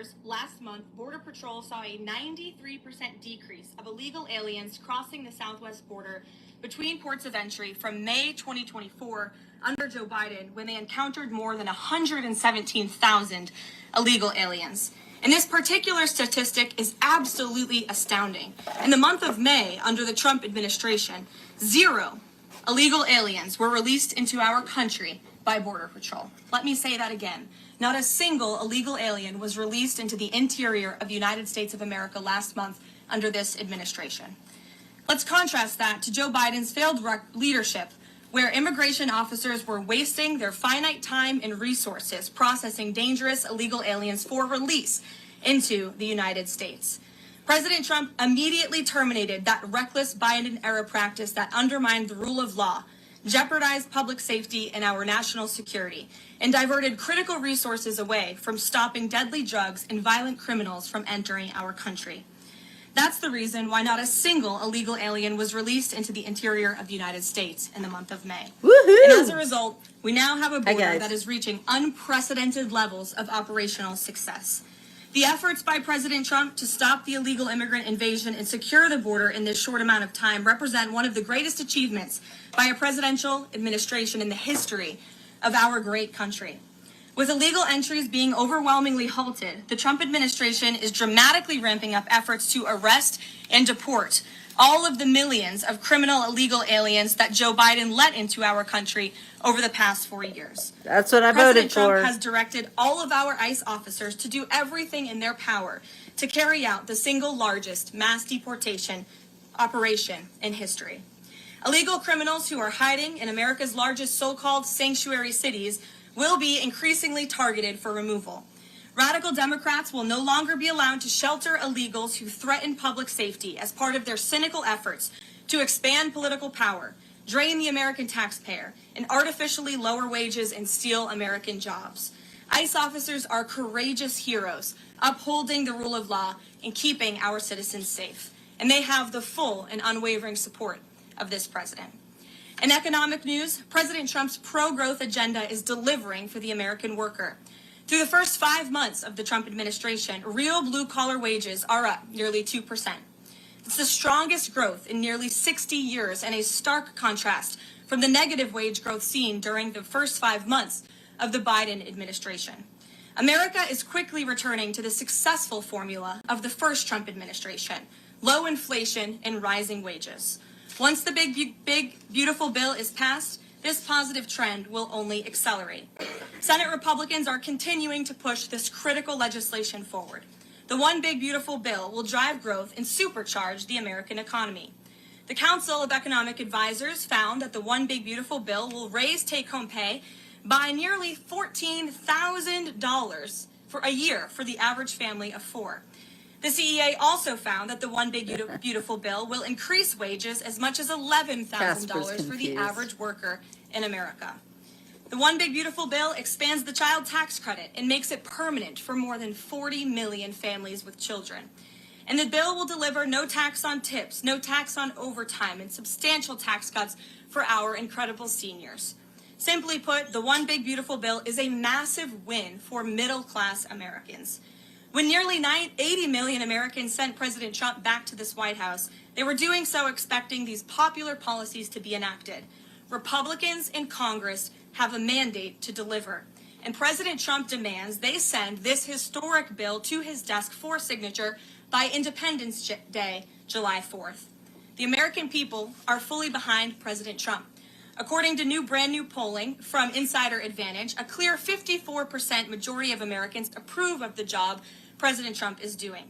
numbers, last month, Border Patrol saw a 93% decrease of illegal aliens crossing the southwest border between ports of entry from May 2024 under Joe Biden, when they encountered more than 117,000 illegal aliens. And this particular statistic is absolutely astounding. In the month of May, under the Trump administration, 0 illegal aliens were released into our country by Border Patrol. Let me say that again. Not a single illegal alien was released into the interior of the United States of America last month under this administration. Let's contrast that to Joe Biden's failed leadership, where immigration officers were wasting their finite time and resources processing dangerous illegal aliens for release into the United States. President Trump immediately terminated that reckless Biden-era practice that undermined the rule of law, jeopardized public safety and our national security, and diverted critical resources away from stopping deadly drugs and violent criminals from entering our country. That's the reason why not a single illegal alien was released into the interior of the United States in the month of May. Woohoo! And as a result, we now have a border that is reaching unprecedented levels of operational success. The efforts by President Trump to stop the illegal immigrant invasion and secure the border in this short amount of time represent one of the greatest achievements by a presidential administration in the history of our great country. With illegal entries being overwhelmingly halted, the Trump administration is dramatically ramping up efforts to arrest and deport all of the millions of criminal illegal aliens that Joe Biden let into our country over the past 4 years. That's what I President voted for. Trump has directed all of our ICE officers to do everything in their power to carry out the single largest mass deportation operation in history. Illegal criminals who are hiding in America's largest so-called sanctuary cities will be increasingly targeted for removal. Radical Democrats will no longer be allowed to shelter illegals who threaten public safety as part of their cynical efforts to expand political power, drain the American taxpayer, and artificially lower wages and steal American jobs. ICE officers are courageous heroes, upholding the rule of law and keeping our citizens safe. And they have the full and unwavering support of this president. In economic news, President Trump's pro-growth agenda is delivering for the American worker. Through the first 5 months of the Trump administration, real blue-collar wages are up nearly 2%. It's the strongest growth in nearly 60 years and a stark contrast from the negative wage growth seen during the first 5 months of the Biden administration. America is quickly returning to the successful formula of the first Trump administration: low inflation and rising wages. Once the big, beautiful bill is passed, this positive trend will only accelerate. Senate Republicans are continuing to push this critical legislation forward. The One Big Beautiful Bill will drive growth and supercharge the American economy. The Council of Economic Advisors found that the One Big Beautiful Bill will raise take-home pay by nearly $14,000 for a year for the average family of 4. The CEA also found that the One Big Beautiful Bill will increase wages as much as $11,000 for the average worker in America. The One Big Beautiful Bill expands the child tax credit and makes it permanent for more than 40 million families with children. And the bill will deliver no tax on tips, no tax on overtime, and substantial tax cuts for our incredible seniors. Simply put, the One Big Beautiful Bill is a massive win for middle-class Americans. When nearly 80 million Americans sent President Trump back to this White House, they were doing so expecting these popular policies to be enacted. Republicans in Congress have a mandate to deliver, and President Trump demands they send this historic bill to his desk for signature by Independence Day, July 4th. The American people are fully behind President Trump. According to brand new polling from Insider Advantage, a clear 54% majority of Americans approve of the job President Trump is doing.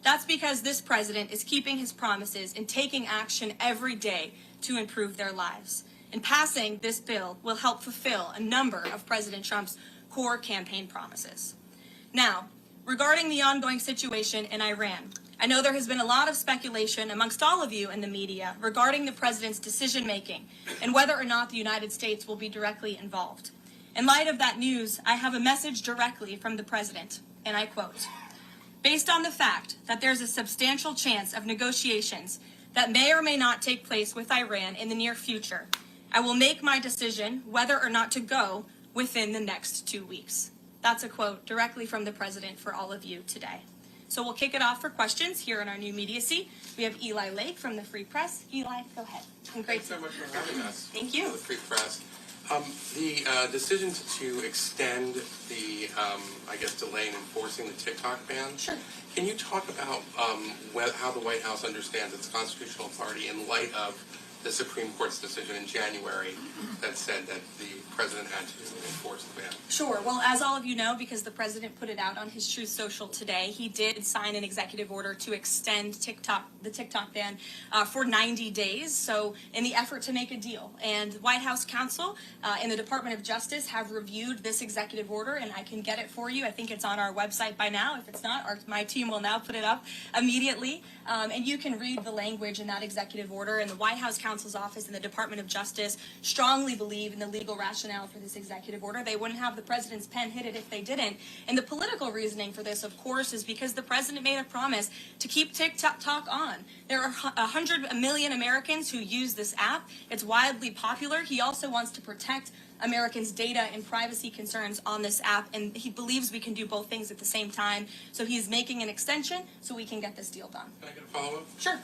That's because this president is keeping his promises and taking action every day to improve their lives. And passing this bill will help fulfill a number of President Trump's core campaign promises. Now, regarding the ongoing situation in Iran, I know there has been a lot of speculation amongst all of you in the media regarding the president's decision-making and whether or not the United States will be directly involved. In light of that news, I have a message directly from the president, and I quote, "Based on the fact that there's a substantial chance of negotiations that may or may not take place with Iran in the near future, I will make my decision whether or not to go within the next 2 weeks." That's a quote directly from the president for all of you today. So we'll kick it off for questions here in our new media seat. We have Eli Lake from the Free Press. Eli, go ahead. Thanks so much for having us. Thank you. The Free Press. The decision to extend the, I guess, delay in enforcing the TikTok ban. Sure. Can you talk about how the White House understands its constitutional authority in light of the Supreme Court's decision in January that said that the president had to enforce the ban? Sure. Well, as all of you know, because the president put it out on his Truth Social today, he did sign an executive order to extend the TikTok ban for 90 days. So in the effort to make a deal, and White House counsel and the Department of Justice have reviewed this executive order, and I can get it for you. I think it's on our website by now. If it's not, my team will now put it up immediately. And you can read the language in that executive order. And the White House counsel's office and the Department of Justice strongly believe in the legal rationale for this executive order. They wouldn't have the president's pen hit it if they didn't. And the political reasoning for this, of course, is because the president made a promise to keep TikTok on. There are 100 million Americans who use this app. It's widely popular. He also wants to protect Americans' data and privacy concerns on this app, and he believes we can do both things at the same time. So he's making an extension so we can get this deal done. Can I get a follow-up? Sure.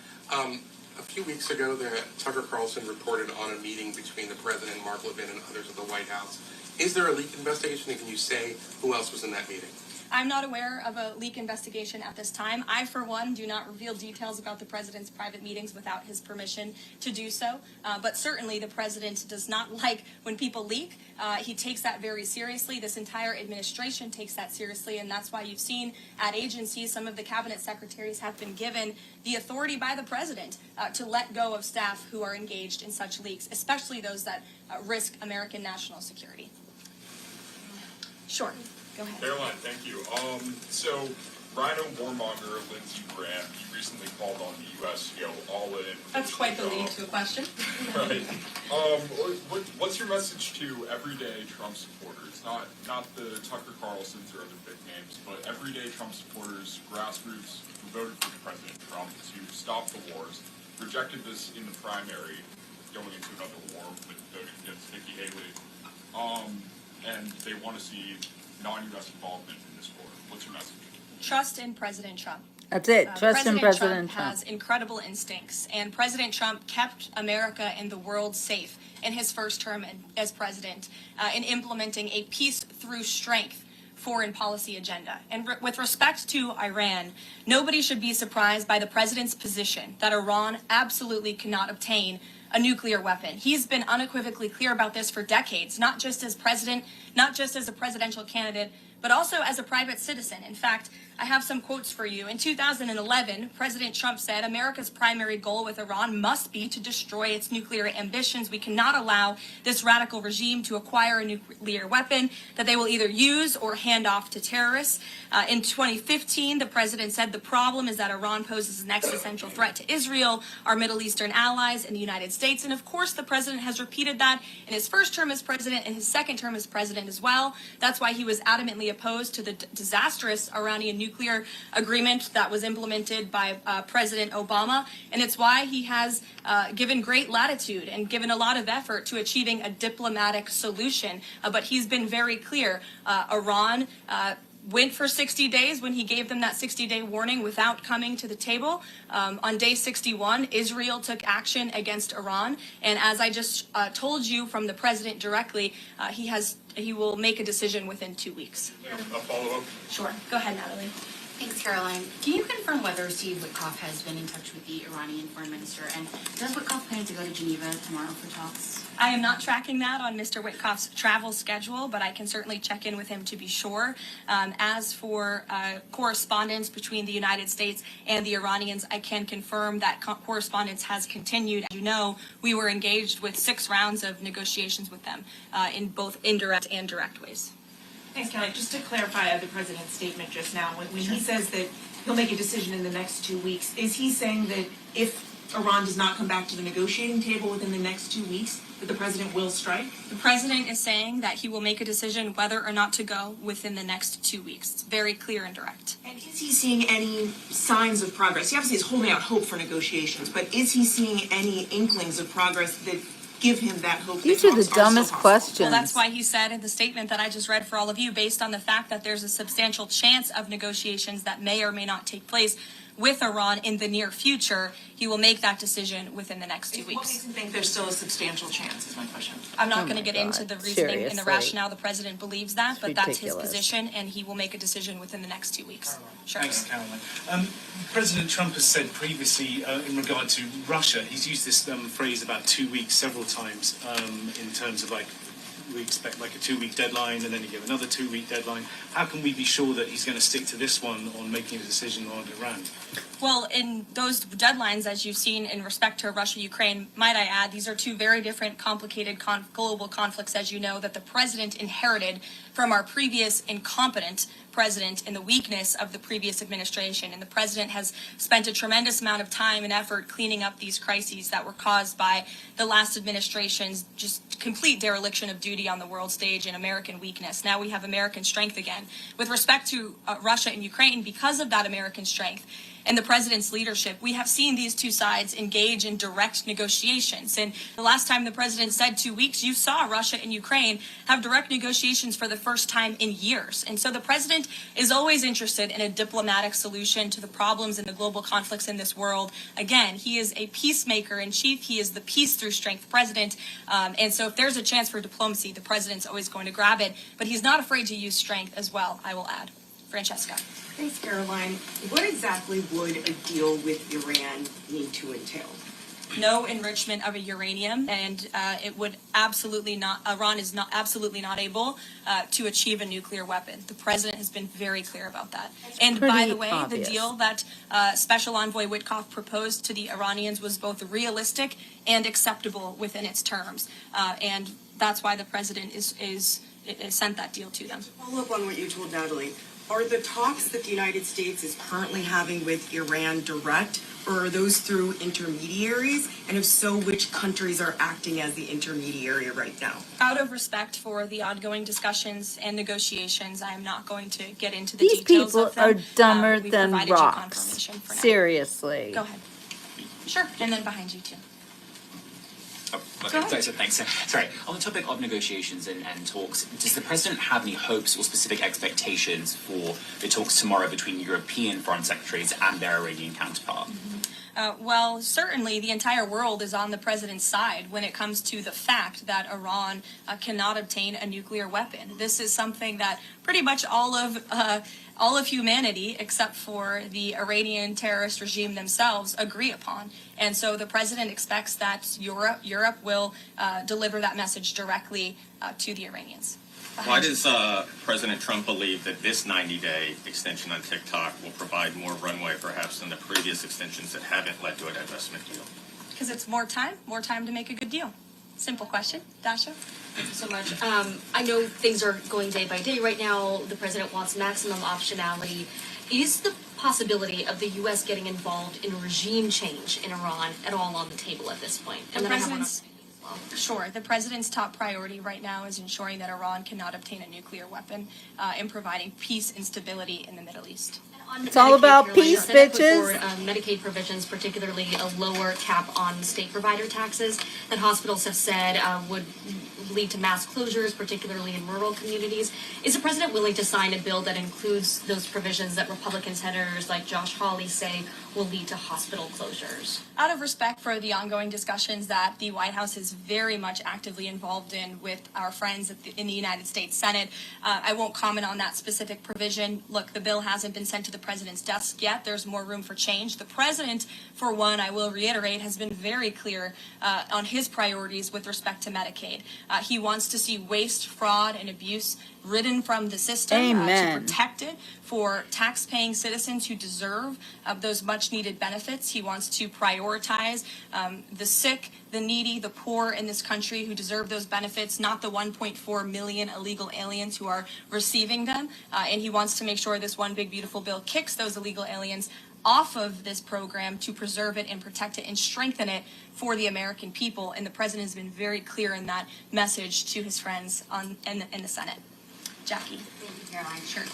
A few weeks ago, Tucker Carlson reported on a meeting between the president, Mark Levin, and others at the White House. Is there a leak investigation, and can you say who else was in that meeting? I'm not aware of a leak investigation at this time. I, for one, do not reveal details about the president's private meetings without his permission to do so. But certainly the president does not like when people leak. He takes that very seriously. This entire administration takes that seriously, and that's why you've seen at agencies some of the cabinet secretaries have been given the authority by the president to let go of staff who are engaged in such leaks, especially those that risk American national security. Sure. Go ahead. Caroline, thank you. So, Rhino warmonger Lindsey Graham, he recently called on the U.S. to go all in. That's quite the lead to a question. Right. What's your message to everyday Trump supporters? Not the Tucker Carlsons or other big names, but everyday Trump supporters, grassroots who voted for President Trump to stop the wars, rejected this in the primary, going into another war with voting against Nikki Haley, and they want to see non-U.S. involvement in this war. What's your message? Trust in President Trump. That's it. Trust in President Trump has incredible instincts, and President Trump kept America and the world safe in his first term as president in implementing a peace through strength foreign policy agenda. And with respect to Iran, nobody should be surprised by the president's position that Iran absolutely cannot obtain a nuclear weapon. He's been unequivocally clear about this for decades, not just as president, not just as a presidential candidate, but also as a private citizen. In fact, I have some quotes for you. In 2011, President Trump said, America's primary goal with Iran must be to destroy its nuclear ambitions. We cannot allow this radical regime to acquire a nuclear weapon that they will either use or hand off to terrorists. In 2015, the president said the problem is that Iran poses an existential threat to Israel, our Middle Eastern allies, and the United States. And of course, the president has repeated that in his first term as president and his second term as president as well. That's why he was adamantly opposed to the disastrous Iranian nuclear agreement that was implemented by President Obama. And it's why he has given great latitude and given a lot of effort to achieving a diplomatic solution. But he's been very clear. Iran went for 60 days when he gave them that 60-day warning without coming to the table. On day 61, Israel took action against Iran. And as I just told you from the president directly, he will make a decision within 2 weeks. A follow-up? Sure. Go ahead, Natalie. Thanks, Caroline. Can you confirm whether Steve Witkoff has been in touch with the Iranian foreign minister? And does Witkoff plan to go to Geneva tomorrow for talks? I am not tracking that on Mr. Witkoff's travel schedule, but I can certainly check in with him to be sure. As for correspondence between the United States and the Iranians, I can confirm that correspondence has continued. As you know, we were engaged with 6 rounds of negotiations with them in both indirect and direct ways. Thanks, Kelly. Just to clarify the president's statement just now, when he says that he'll make a decision in the next 2 weeks, is he saying that if Iran does not come back to the negotiating table within the next 2 weeks, that the president will strike? The president is saying that he will make a decision whether or not to go within the next 2 weeks. It's very clear and direct. And is he seeing any signs of progress? He obviously is holding out hope for negotiations, but is he seeing any inklings of progress that give him that hope These that are the talks still dumbest possible. questions. Well, that's why he said in the statement that I just read for all of you, based on the fact that there's a substantial chance of negotiations that may or may not take place with Iran in the near future, he will make that decision within the next 2 What makes weeks. him think there's still a substantial chance, is my question. I'm not Oh going to my get into God, the reasoning and the seriously. rationale the president believes that, but that's his ridiculous. position, and he will make a decision within the next 2 weeks. Sure. Thanks, Caroline. President Trump has said previously in regard to Russia, he's used this phrase about 2 weeks several times in terms of like, we expect like a 2-week deadline and then you give another 2-week deadline. How can we be sure that he's going to stick to this one on making a decision on Iran? Well, in those deadlines, as you've seen in respect to Russia, Ukraine, might I add, these are two very different, complicated global conflicts, as you know, that the president inherited from our previous incompetent president and the weakness of the previous administration. And the president has spent a tremendous amount of time and effort cleaning up these crises that were caused by the last administration's just complete dereliction of duty on the world stage and American weakness. Now we have American strength again. With respect to Russia and Ukraine, because of that American strength, and the president's leadership, we have seen these two sides engage in direct negotiations. And the last time the president said 2 weeks, you saw Russia and Ukraine have direct negotiations for the first time in years. And so the president is always interested in a diplomatic solution to the problems and the global conflicts in this world. Again, he is a peacemaker in chief. He is the peace through strength president. And so if there's a chance for diplomacy, the president's always going to grab it. But he's not afraid to use strength as well, I will add. Francesca. Thanks, Caroline. What exactly would a deal with Iran need to entail? No enrichment of a uranium, and it would absolutely not. Iran is not absolutely not able to achieve a nuclear weapon. The president has been very clear about that. And by pretty the way, obvious. the deal that Special Envoy Witkoff proposed to the Iranians was both realistic and acceptable within its terms, and that's why the president is sent that deal to them. Follow up on what you told Natalie. Are the talks that the United States is currently having with Iran direct, or are those through intermediaries? And if so, which countries are acting as the intermediary right now? Out of respect for the ongoing discussions and negotiations, I am not going to get into the These details people of them. are dumber We've than provided you rocks. confirmation for now. Seriously. Go ahead. Sure, and then behind you too. Oh, Go okay, ahead. thanks. Sorry, on the topic of negotiations and talks, does the president have any hopes or specific expectations for the talks tomorrow between European foreign secretaries and their Iranian counterpart? Well, certainly the entire world is on the president's side when it comes to the fact that Iran cannot obtain a nuclear weapon. This is something that pretty much all of humanity, except for the Iranian terrorist regime themselves, agree upon. And so the president expects that Europe will deliver that message directly to the Iranians. Why does President Trump believe that this 90-day extension on Tik Tok will provide more runway perhaps than the previous extensions that haven't led to a divestment deal? Because it's more time to make a good deal. Simple question. Dasha? Thank you so much. I know things are going day by day right now. The president wants maximum optionality. Is the possibility of the U.S. getting involved in regime change in Iran at all on the table at this point? The president's Sure. The president's top priority right now is ensuring that Iran cannot obtain a nuclear weapon and providing peace and stability in the Middle East. It's all about Caroline, peace, the Senate put bitches. forward, Medicaid provisions, particularly a lower cap on state provider taxes that hospitals have said would lead to mass closures, particularly in rural communities. Is the president willing to sign a bill that includes those provisions that Republican senators like Josh Hawley say will lead to hospital closures? Out of respect for the ongoing discussions that the White House is very much actively involved in with our friends in the United States Senate, I won't comment on that specific provision. Look, the bill hasn't been sent to the president's desk yet. There's more room for change. The president, for one, I will reiterate, has been very clear on his priorities with respect to Medicaid. He wants to see waste, fraud, and abuse ridden from the system to Amen. protect it for tax-paying citizens who deserve those much-needed benefits. He wants to prioritize the sick, the needy, the poor in this country who deserve those benefits, not the 1.4 million illegal aliens who are receiving them. And he wants to make sure this one big, beautiful bill kicks those illegal aliens off of this program to preserve it and protect it and strengthen it for the American people. And the president has been very clear in that message to his friends in the Senate. Jackie. Thank you, Caroline. Sure.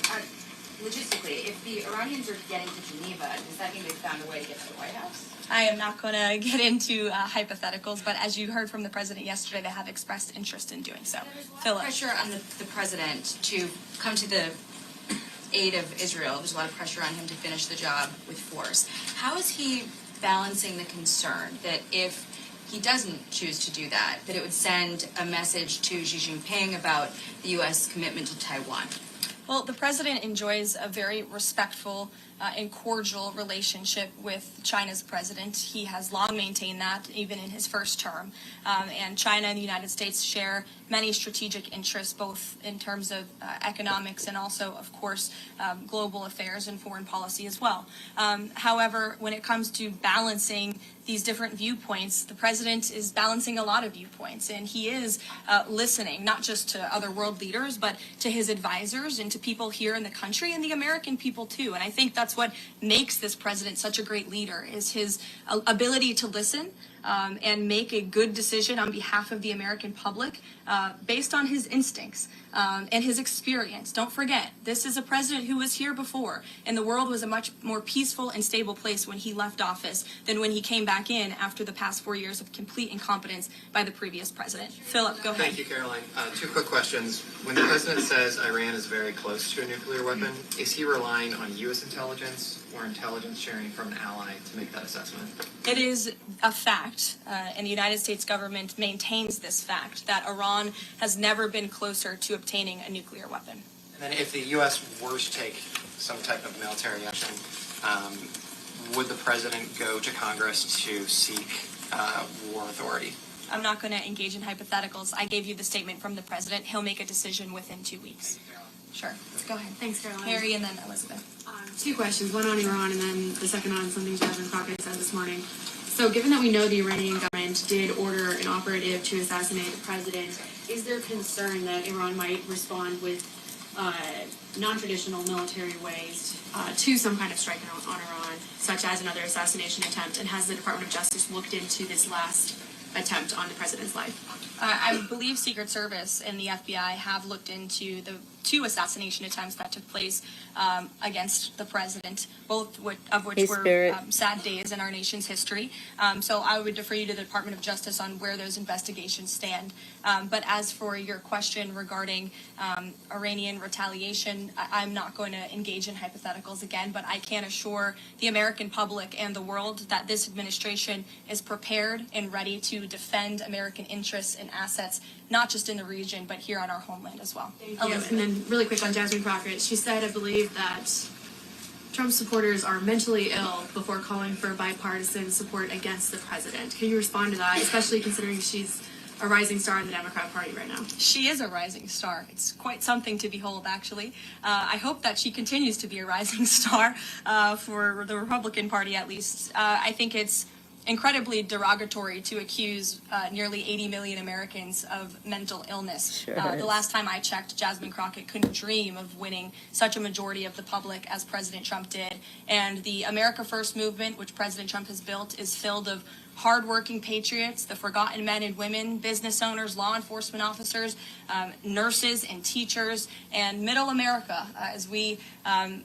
logistically, if the Iranians are getting to Geneva, does that mean they found a way to get to the White House? I am not going to get into hypotheticals, but as you heard from the president yesterday, they have expressed interest in doing so. Philip. Pressure on the president to come to the aid of Israel. There's a lot of pressure on him to finish the job with force. How is he balancing the concern that if he doesn't choose to do that, that it would send a message to Xi Jinping about the U.S. commitment to Taiwan? Well, the president enjoys a very respectful and cordial relationship with China's president. He has long maintained that, even in his first term. And China and the United States share many strategic interests, both in terms of economics and also, of course, global affairs and foreign policy as well. However, when it comes to balancing these different viewpoints, the president is balancing a lot of viewpoints, and he is listening not just to other world leaders, but to his advisors and to people here in the country and the American people too. And I think that's what makes this president such a great leader, is his ability to listen and make a good decision on behalf of the American public based on his instincts and his experience. Don't forget, this is a president who was here before, and the world was a much more peaceful and stable place when he left office than when he came back in after the past 4 years of complete incompetence by the previous president. Philip, go ahead. Thank you, Caroline. Two quick questions. When the president says Iran is very close to a nuclear weapon, is he relying on U.S. intelligence or intelligence sharing from an ally to make that assessment? It is a fact, and the United States government maintains this fact, that Iran has never been closer to obtaining a nuclear weapon. And then if the U.S. were to take some type of military action, would the president go to Congress to seek war authority? I'm not going to engage in hypotheticals. I gave you the statement from the president. He'll make a decision within 2 weeks. Sure. Go ahead. Thanks, Caroline. Harry and then Elizabeth. Two questions, one on Iran and then the second on something Jasmine Crockett said this morning. So given that we know the Iranian government did order an operative to assassinate the president, is there concern that Iran might respond with non-traditional military ways to some kind of strike on Iran, such as another assassination attempt? And has the Department of Justice looked into this last attempt on the president's life? I believe Secret Service and the FBI have looked into the 2 assassination attempts that took place against the president, both of which were sad days in our nation's history. So I would defer you to the Department of Justice on where those investigations stand. But as for your question regarding Iranian retaliation, I'm not going to engage in hypotheticals again, but I can assure the American public and the world that this administration is prepared and ready to defend American interests and assets, not just in the region, but here on our homeland as well. Thank you. And then really quick on Jasmine Crockett, she said, I believe, that Trump supporters are mentally ill before calling for bipartisan support against the president. Can you respond to that, especially considering she's a rising star in the Democrat Party right now? She is a rising star. It's quite something to behold, actually. I hope that she continues to be a rising star for the Republican Party, at least. I think it's incredibly derogatory to accuse nearly 80 million Americans of mental illness. The last time I checked, Jasmine Crockett couldn't dream of winning such a majority of the public as President Trump did. And the America First movement, which President Trump has built, is filled of hardworking patriots, the forgotten men and women, business owners, law enforcement officers, nurses and teachers, and middle America, as we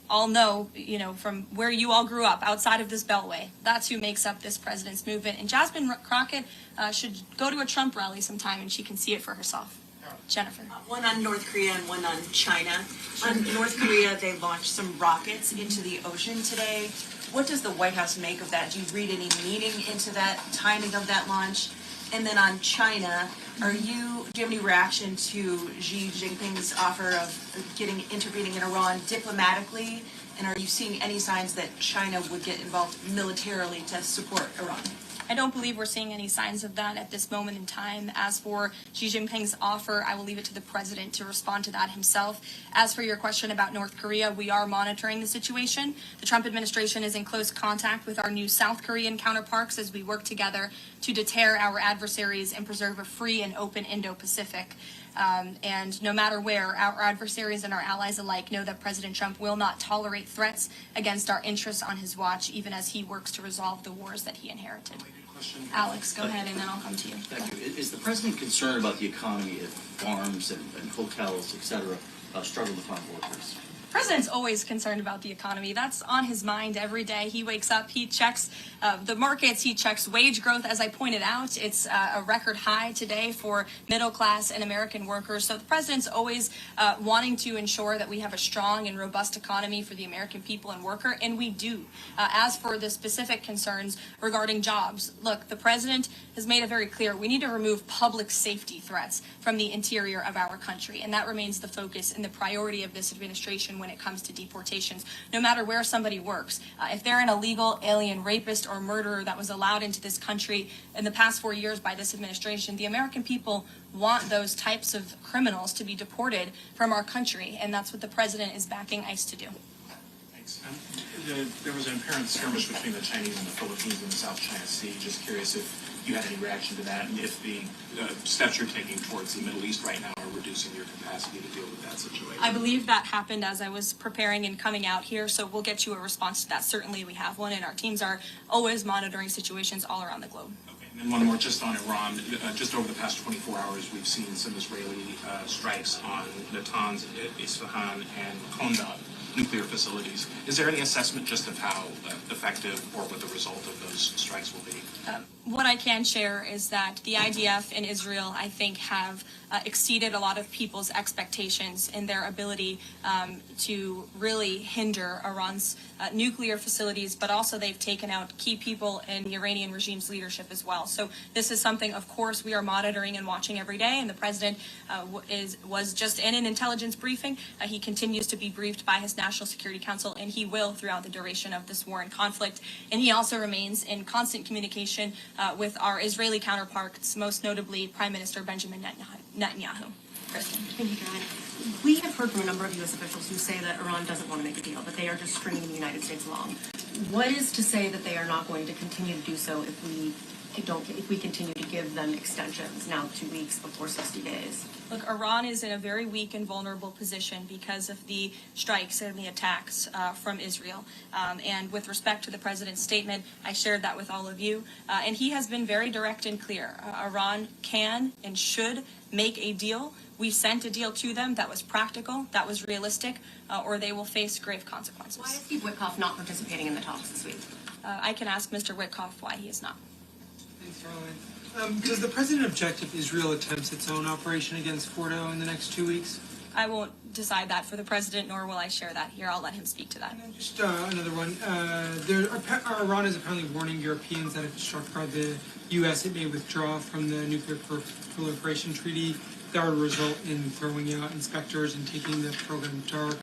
all know, from where you all grew up, outside of this beltway. That's who makes up this president's movement. And Jasmine Crockett should go to a Trump rally sometime and she can see it for herself. Jennifer. One on North Korea and one on China. On North Korea, they launched some rockets into the ocean today. What does the White House make of that? Do you read any meaning into that timing of that launch? And then on China, do you have any reaction to Xi Jinping's offer of intervening in Iran diplomatically? And are you seeing any signs that China would get involved militarily to support Iran? I don't believe we're seeing any signs of that at this moment in time. As for Xi Jinping's offer, I will leave it to the president to respond to that himself. As for your question about North Korea, we are monitoring the situation. The Trump administration is in close contact with our new South Korean counterparts as we work together to deter our adversaries and preserve a free and open Indo-Pacific. And no matter where, our adversaries and our allies alike know that President Trump will not tolerate threats against our interests on his watch, even as he works to resolve the wars that he inherited. Alex, go ahead, and then I'll come to you. Thank you. Is the president concerned about the economy if farms and hotels, et cetera, struggle to find workers? President's always concerned about the economy. That's on his mind every day. He wakes up, he checks the markets, he checks wage growth. As I pointed out, it's a record high today for middle class and American workers. So the president's always wanting to ensure that we have a strong and robust economy for the American people and worker, and we do. As for the specific concerns regarding jobs, look, the president has made it very clear we need to remove public safety threats from the interior of our country, and that remains the focus and the priority of this administration when it comes to deportations, no matter where somebody works. If they're an illegal alien rapist or murderer that was allowed into this country in the past 4 years by this administration, the American people want those types of criminals to be deported from our country, and that's what the president is backing ICE to do. Thanks. There was an apparent skirmish between the Chinese and the Philippines in the South China Sea. Just curious if you had any reaction to that, and if the steps you're taking towards the Middle East right now are reducing your capacity to deal with that situation. I believe that happened as I was preparing and coming out here, so we'll get you a response to that. Certainly we have one, and our teams are always monitoring situations all around the globe. Okay, and then one more just on Iran. Just over the past 24 hours, we've seen some Israeli strikes on Natanz, Isfahan, and Kondab nuclear facilities. Is there any assessment just of how effective or what the result of those strikes will be? What I can share is that the IDF and Israel, I think, have exceeded a lot of people's expectations in their ability to really hinder Iran's nuclear facilities, but also they've taken out key people in the Iranian regime's leadership as well. So this is something, of course, we are monitoring and watching every day, and the president was just in an intelligence briefing. He continues to be briefed by his National Security Council, and he will throughout the duration of this war and conflict. And he also remains in constant communication with our Israeli counterparts, most notably Prime Minister Benjamin Netanyahu. Kristen. Thank you, Joanne. We have heard from a number of U.S. officials who say that Iran doesn't want to make a deal, that they are just stringing the United States along. What is to say that they are not going to continue to do so if we continue to give them extensions, now 2 weeks before 60 days? Look, Iran is in a very weak and vulnerable position because of the strikes and the attacks from Israel. And with respect to the president's statement, I shared that with all of you. And he has been very direct and clear. Iran can and should make a deal. We sent a deal to them that was practical, that was realistic, or they will face grave consequences. Why is Steve Witkoff not participating in the talks this week? I can ask Mr. Witkoff why he is not. Thanks, Caroline. Does the president object if Israel attempts its own operation against Fordo in the next 2 weeks? I won't decide that for the president, nor will I share that here. I'll let him speak to that. Just another one. Iran is apparently warning Europeans that if struck by the U.S., it may withdraw from the nuclear proliferation treaty. That would result in throwing out inspectors and taking the program dark.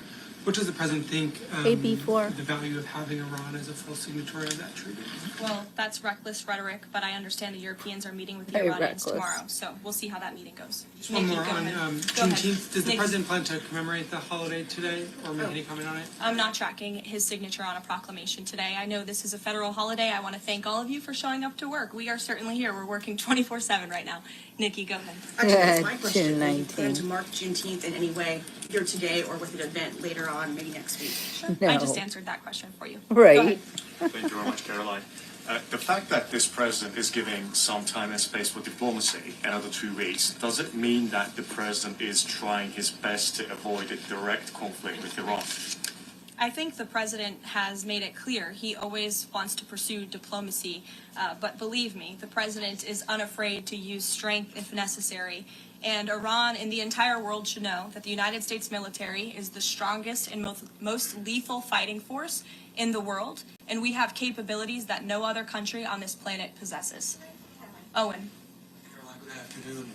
What does the president think AB4. the value of having Iran as a full signatory of that treaty? Well, that's reckless rhetoric, but I understand the Europeans are meeting with the Very Iranians reckless. tomorrow, so we'll see how that meeting goes. Just one more on Go ahead. Juneteenth. Does the Nikki. president plan to commemorate the holiday today or make any comment on it? I'm not tracking his signature on a proclamation today. I know this is a federal holiday. I want to thank all of you for showing up to work. We are certainly here. We're working 24/7 right now. Nikki, go ahead. Actually, that's my question. June Do you plan 19th. to mark Juneteenth in any way here today or with an event later on, maybe next week? No. I just answered that question for you. Right. Go ahead. Thank you very much, Caroline. The fact that this president is giving some time and space for diplomacy, another 2 weeks, does it mean that the president is trying his best to avoid a direct conflict with Iran? I think the president has made it clear he always wants to pursue diplomacy, but believe me, the president is unafraid to use strength if necessary. And Iran and the entire world should know that the United States military is the strongest and most lethal fighting force in the world, and we have capabilities that no other country on this planet possesses. Owen. Caroline, good afternoon.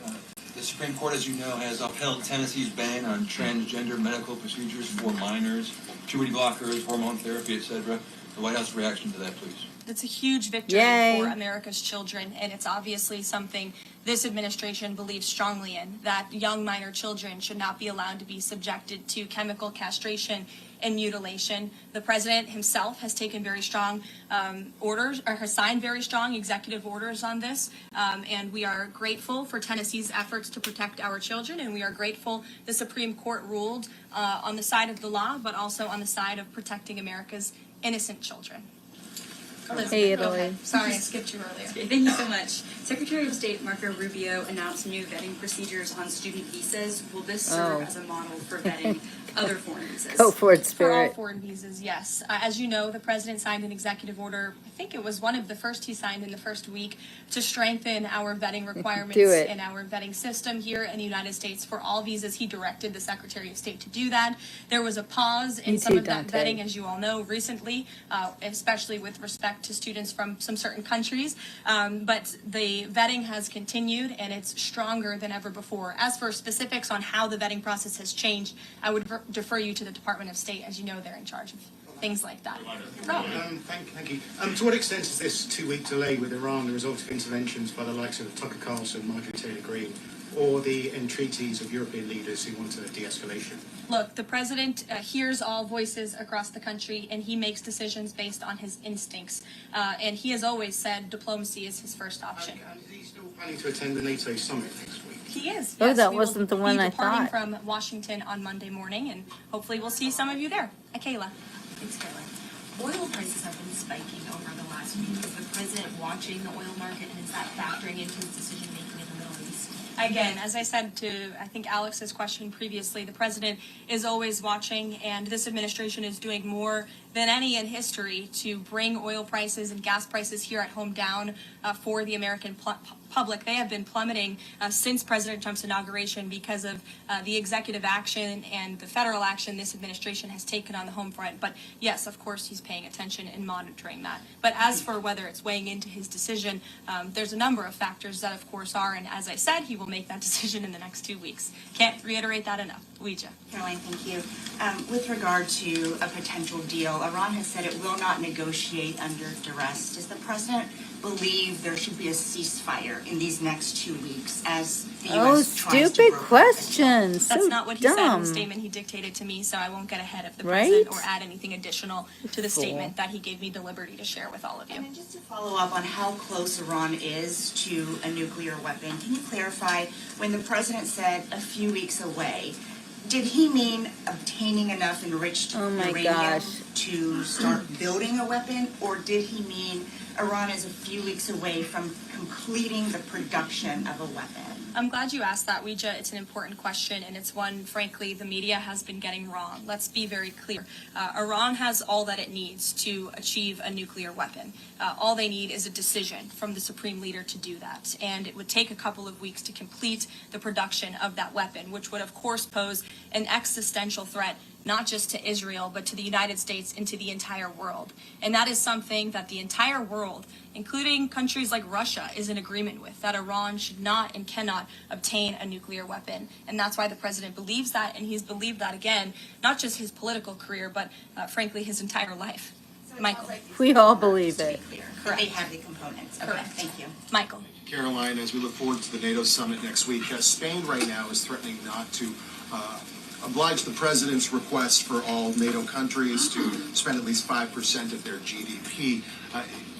The Supreme Court, as you know, has upheld Tennessee's ban on transgender medical procedures for minors, puberty blockers, hormone therapy, etc. The White House reaction to that, please. It's a huge victory Yay. for America's children, and it's obviously something this administration believes strongly in, that young minor children should not be allowed to be subjected to chemical castration and mutilation. The president himself has taken very strong orders, or has signed very strong executive orders on this, and we are grateful for Tennessee's efforts to protect our children, and we are grateful the Supreme Court ruled on the side of the law, but also on the side of protecting America's innocent children. Elizabeth, Hey, go Italy. ahead. Sorry, I skipped you earlier. Okay, thank you so much. Secretary of State Marco Rubio announced new vetting procedures on student visas. Will this serve Oh. as a model for vetting other foreign visas. Go for it, For all Spirit. foreign visas, yes. As you know, the president signed an executive order. I think it was one of the first he signed in the first week to strengthen our vetting requirements Do it. and our vetting system here in the United States for all visas. He directed the Secretary of State to do that. There was a pause in Me some too, of that Dante. vetting, as you all know, recently, especially with respect to students from some certain countries. But the vetting has continued and it's stronger than ever before. As for specifics on how the vetting process has changed, I would defer you to the Department of State. As you know, they're in charge of things like that. Thank you. To what extent is this 2-week delay with Iran the result of interventions by the likes of Tucker Carlson, Marjorie Taylor Greene, or the entreaties of European leaders who want a de-escalation? Look, the president hears all voices across the country and he makes decisions based on his instincts. And he has always said diplomacy is his first option. And is he still planning to attend the NATO summit next week? He is. Oh, Yes, that we will wasn't the be one I departing thought. from Washington on Monday morning, and hopefully we'll see some of you there. Kayla. Thanks, Caroline. Oil prices have been spiking over the last week. Is the president watching the oil market, and is that factoring into his decision-making in the Middle East? Again, as I said to, I think, Alex's question previously, the president is always watching, and this administration is doing more than any in history to bring oil prices and gas prices here at home down for the American public. They have been plummeting since President Trump's inauguration because of the executive action and the federal action this administration has taken on the home front. But yes, of course, he's paying attention and monitoring that. But as for whether it's weighing into his decision, there's a number of factors that, of course, are. And as I said, he will make that decision in the next 2 weeks. Can't reiterate that enough. Ouija. Caroline, thank you. With regard to a potential deal, Iran has said it will not negotiate under duress. Does the president believe there should be a ceasefire in these next 2 weeks as the Oh, U.S. tries to stupid broker questions. That's So not what he dumb. said in the statement he dictated to me, so I won't get ahead of the Right? president or add anything additional to the Fool. statement that he gave me the liberty to share with all of you. And then just to follow up on how close Iran is to a nuclear weapon, can you clarify when the president said a few weeks away, did he mean obtaining enough enriched Oh my uranium gosh. to start building a weapon, or did he mean Iran is a few weeks away from completing the production of a weapon? I'm glad you asked that, Ouija. It's an important question, and it's one, frankly, the media has been getting wrong. Let's be very clear. Iran has all that it needs to achieve a nuclear weapon. All they need is a decision from the supreme leader to do that. And it would take a couple of weeks to complete the production of that weapon, which would, of course, pose an existential threat not just to Israel, but to the United States and to the entire world. And that is something that the entire world, including countries like Russia, is in agreement with, that Iran should not and cannot obtain a nuclear weapon. And that's why the president believes that, and he's believed that, again, not just his political career, but frankly, his entire life. Michael. We all believe it. Correct. They have the components. Okay, Correct. thank you. Michael. Caroline, as we look forward to the NATO summit next week, Spain right now is threatening not to oblige the president's request for all NATO countries to spend at least 5% of their GDP.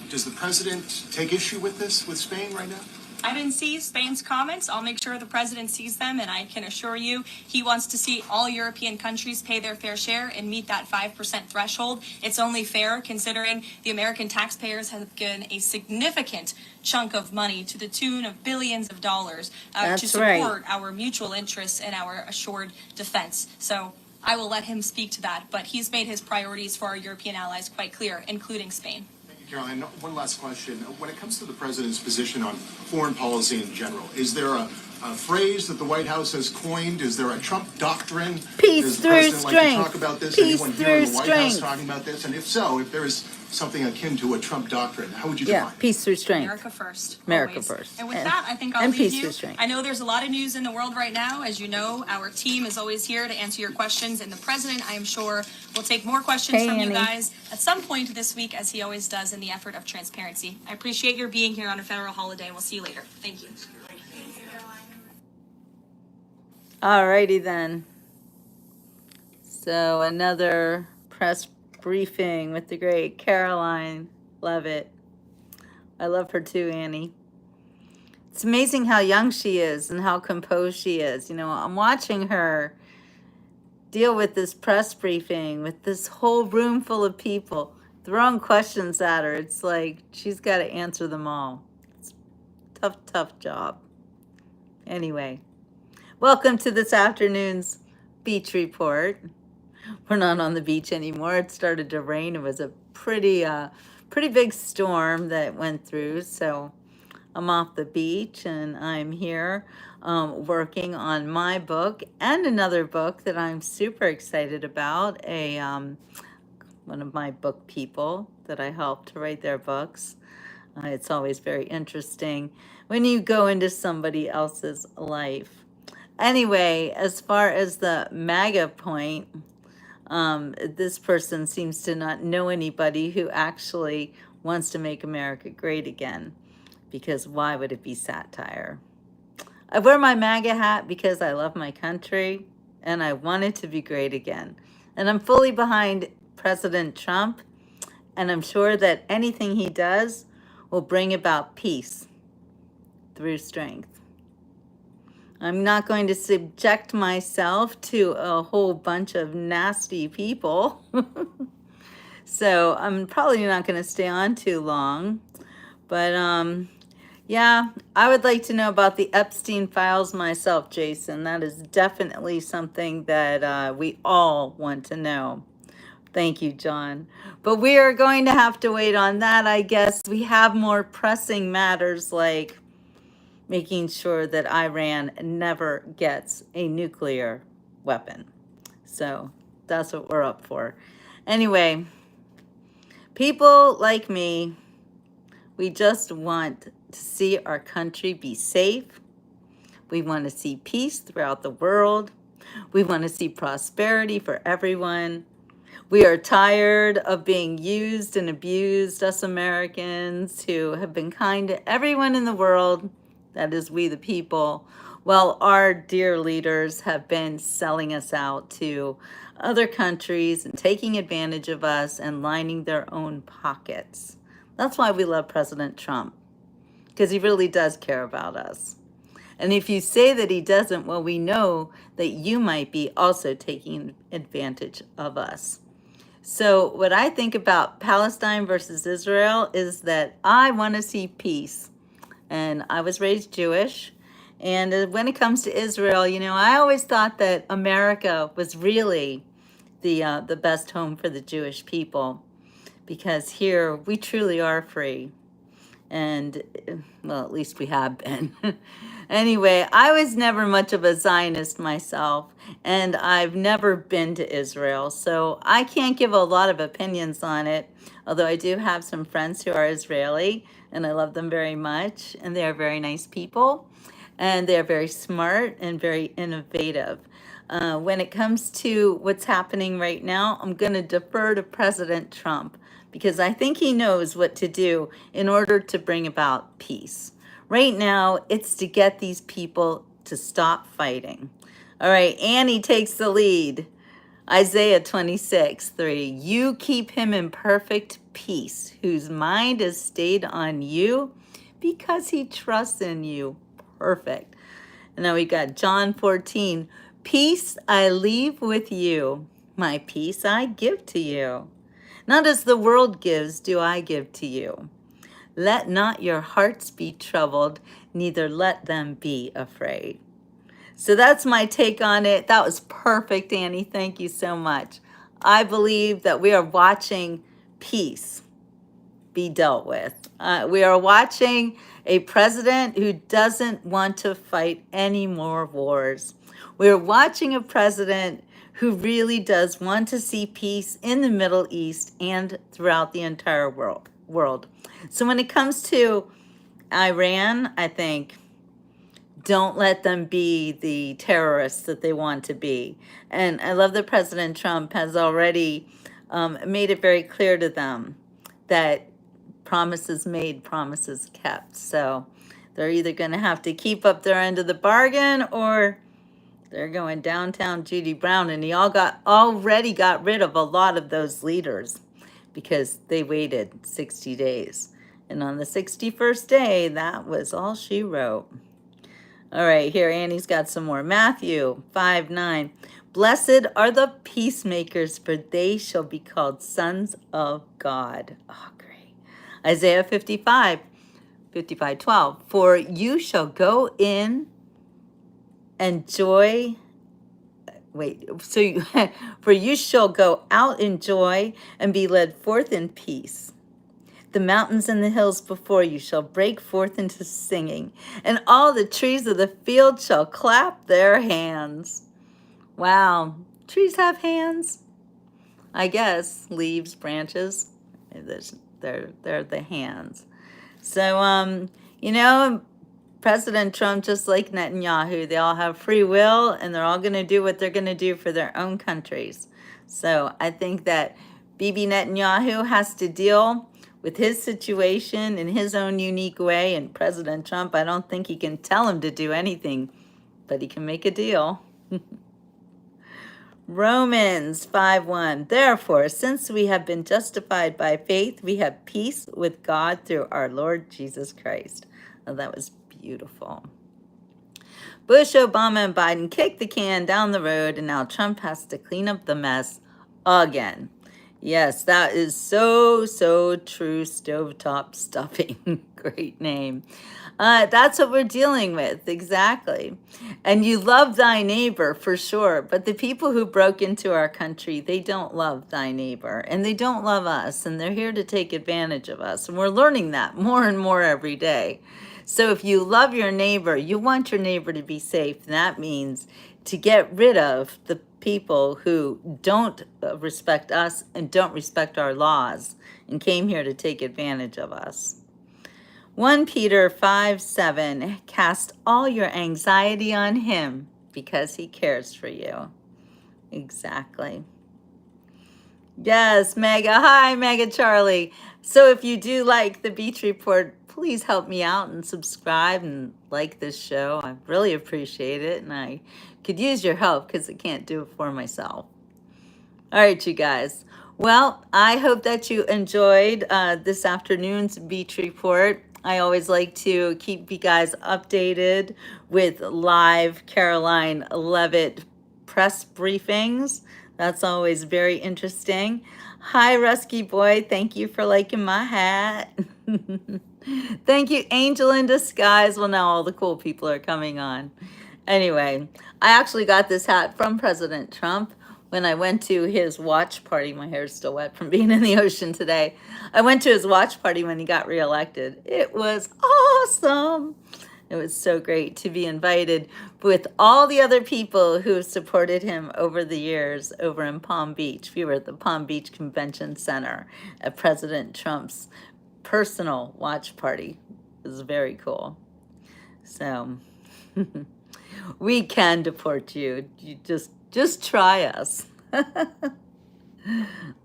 Does the president take issue with this, with Spain right now? I didn't see Spain's comments. I'll make sure the president sees them, and I can assure you he wants to see all European countries pay their fair share and meet that 5% threshold. It's only fair considering the American taxpayers have given a significant chunk of money to the tune of billions of dollars to That's support right. our mutual interests and our assured defense. So I will let him speak to that, but he's made his priorities for our European allies quite clear, including Spain. Caroline, one last question. When it comes to the president's position on foreign policy in general, is there a phrase that the White House has coined? Is there a Trump doctrine? Peace Does the through president like to strength. talk about this? Peace Anyone here in through the White House strength. talking about this? And if so, if there is something akin to a Trump doctrine, how would you Yeah, define it? peace through strength. America first. America always. first. And with that, I think I'll and leave peace you. through strength. I know there's a lot of news in the world right now. As you know, our team is always here to answer your questions. And the president, I am sure, will take more questions Hey, from you Annie. guys at some point this week, as he always does in the effort of transparency. I appreciate your being here on a federal holiday, and we'll see you later. Thank you. Alrighty then. So another press briefing with the great Caroline. Love it. I love her too, Annie. It's amazing how young she is and how composed she is. You know, I'm watching her deal with this press briefing with this whole room full of people throwing questions at her. It's like she's got to answer them all. It's a tough job. Anyway, welcome to this afternoon's Beach Report. We're not on the beach anymore. It started to rain. It was a pretty big storm that went through. So I'm off the beach and I'm here working on my book and another book that I'm super excited about. One of my book people that I helped to write their books. It's always very interesting when you go into somebody else's life. Anyway, as far as the MAGA point, this person seems to not know anybody who actually wants to make America great again, because why would it be satire? I wear my MAGA hat because I love my country and I want it to be great again. And I'm fully behind President Trump, and I'm sure that anything he does will bring about peace through strength. I'm not going to subject myself to a whole bunch of nasty people. So I'm probably not going to stay on too long. But yeah, I would like to know about the Epstein files myself, Jason. That is definitely something that we all want to know. Thank you, John. But we are going to have to wait on that, I guess. We have more pressing matters like making sure that Iran never gets a nuclear weapon. So that's what we're up for. Anyway, people like me, we just want to see our country be safe. We want to see peace throughout the world. We want to see prosperity for everyone. We are tired of being used and abused, us Americans who have been kind to everyone in the world, that is we the people, while our dear leaders have been selling us out to other countries and taking advantage of us and lining their own pockets. That's why we love President Trump, because he really does care about us. And if you say that he doesn't, well, we know that you might be also taking advantage of us. So what I think about Palestine versus Israel is that I want to see peace. And I was raised Jewish. And when it comes to Israel, you know, I always thought that America was really the best home for the Jewish people, because here we truly are free. And, well, at least we have been. Anyway, I was never much of a Zionist myself, and I've never been to Israel, so I can't give a lot of opinions on it, although I do have some friends who are Israeli, and I love them very much, and they are very nice people, and they're very smart and very innovative. When it comes to what's happening right now, I'm going to defer to President Trump, because I think he knows what to do in order to bring about peace. Right now, it's to get these people to stop fighting. All right, Annie takes the lead. Isaiah 26:3. You keep him in perfect peace, whose mind is stayed on you because he trusts in you. Perfect. And now we got John 14. Peace I leave with you. My peace I give to you. Not as the world gives, do I give to you. Let not your hearts be troubled, neither let them be afraid. So that's my take on it. That was perfect, Annie. Thank you so much. I believe that we are watching peace be dealt with. We are watching a president who doesn't want to fight any more wars. We're watching a president who really does want to see peace in the Middle East and throughout the entire world. So when it comes to Iran, I think don't let them be the terrorists that they want to be. And I love that President Trump has already made it very clear to them that promises made, promises kept. So they're either going to have to keep up their end of the bargain, or they're going downtown Judy Brown. And he already got rid of a lot of those leaders because they waited 60 days. And on the 61st day, that was all she wrote. All right, here Annie's got some more. Matthew 5:9. Blessed are the peacemakers, for they shall be called sons of God. Oh, great. Isaiah 55:12. For you shall go in and joy wait, so you, for you shall go out in joy and be led forth in peace. The mountains and the hills before you shall break forth into singing, and all the trees of the field shall clap their hands. Wow, trees have hands? I guess, leaves, branches, they're the hands. So, you know, President Trump, just like Netanyahu, they all have free will and they're all going to do what they're going to do for their own countries. So I think that Bibi Netanyahu has to deal with his situation in his own unique way. And President Trump, I don't think he can tell him to do anything, but he can make a deal. Romans 5:1. Therefore, since we have been justified by faith, we have peace with God through our Lord Jesus Christ. Oh, that was beautiful. Bush, Obama, and Biden kicked the can down the road, and now Trump has to clean up the mess again. Yes, that is so true. Stovetop stuffing. Great name. That's what we're dealing with, exactly. And you love thy neighbor for sure, but the people who broke into our country, they don't love thy neighbor, and they don't love us, and they're here to take advantage of us. And we're learning that more and more every day. So if you love your neighbor, you want your neighbor to be safe, and that means to get rid of the people who don't respect us and don't respect our laws and came here to take advantage of us. 1 Peter 5:7, cast all your anxiety on him because he cares for you. Exactly. Yes, Mega. Hi, Mega Charlie. So if you do like the Beach Report, please help me out and subscribe and like this show. I really appreciate it, and I could use your help because I can't do it for myself. All right, you guys. Well, I hope that you enjoyed this afternoon's Beach Report. I always like to keep you guys updated with live Caroline Leavitt press briefings. That's always very interesting. Hi, Rusky Boy. Thank you for liking my hat. Thank you, Angel in Disguise. Well, now all the cool people are coming on. Anyway, I actually got this hat from President Trump when I went to his watch party. My hair's still wet from being in the ocean today. I went to his watch party when he got reelected. It was awesome. It was so great to be invited with all the other people who supported him over the years over in Palm Beach. We were at the Palm Beach Convention Center at President Trump's personal watch party. It was very cool. So we can deport you. You just try us.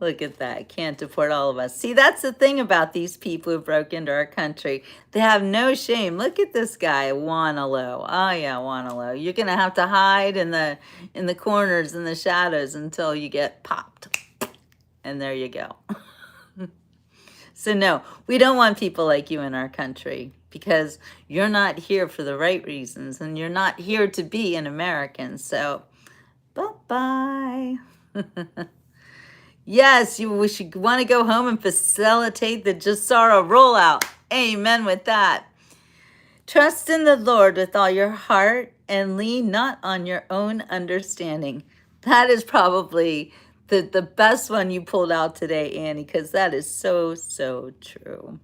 Look at that. Can't deport all of us. See, that's the thing about these people who broke into our country. They have no shame. Look at this guy, Wanalo. Oh yeah, Wanalo. You're gonna have to hide in the corners, in the shadows until you get popped. And there you go. So no, we don't want people like you in our country because you're not here for the right reasons and you're not here to be an American. So bye-bye. Yes, we should want to go home and facilitate the Jasara rollout. Amen with that. Trust in the Lord with all your heart and lean not on your own understanding. That is probably the best one you pulled out today, Annie, because that is so true.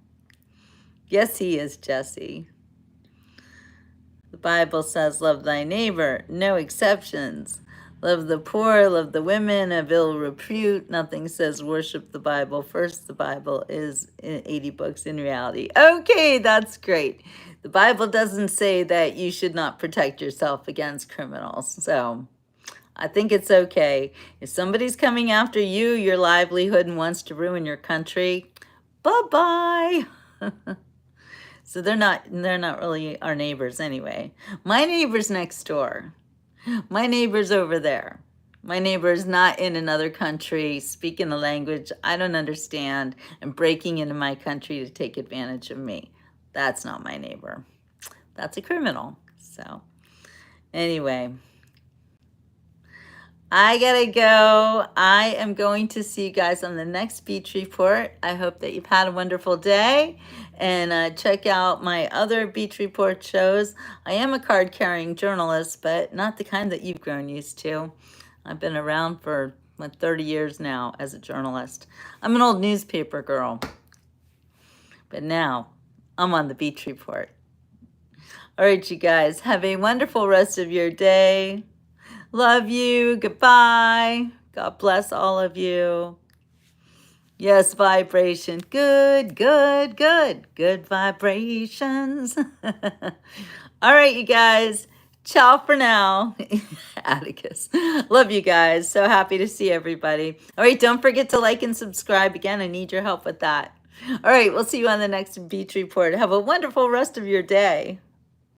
Yes, he is, Jesse. The Bible says, love thy neighbor, no exceptions. Love the poor, love the women of ill repute. Nothing says worship the Bible first. The Bible is 80 books in reality. Okay, that's great. The Bible doesn't say that you should not protect yourself against criminals. So I think it's okay. If somebody's coming after you, your livelihood, and wants to ruin your country, bye-bye. So they're not really our neighbors anyway. My neighbor's next door. My neighbor's over there. My neighbor's not in another country, speaking a language I don't understand, and breaking into my country to take advantage of me. That's not my neighbor. That's a criminal. So anyway, I gotta go. I am going to see you guys on the next Beach Report. I hope that you've had a wonderful day. And check out my other Beach Report shows. I am a card-carrying journalist, but not the kind that you've grown used to. I've been around for 30 years now as a journalist. I'm an old newspaper girl. But now I'm on the Beach Report. All right, you guys, have a wonderful rest of your day. Love you. Goodbye. God bless all of you. Yes, vibration. Good, good, good. Good vibrations. All right, you guys. Ciao for now. Atticus. Love you guys. So happy to see everybody. All right, don't forget to like and subscribe. Again, I need your help with that. All right, we'll see you on the next Beach Report. Have a wonderful rest of your day.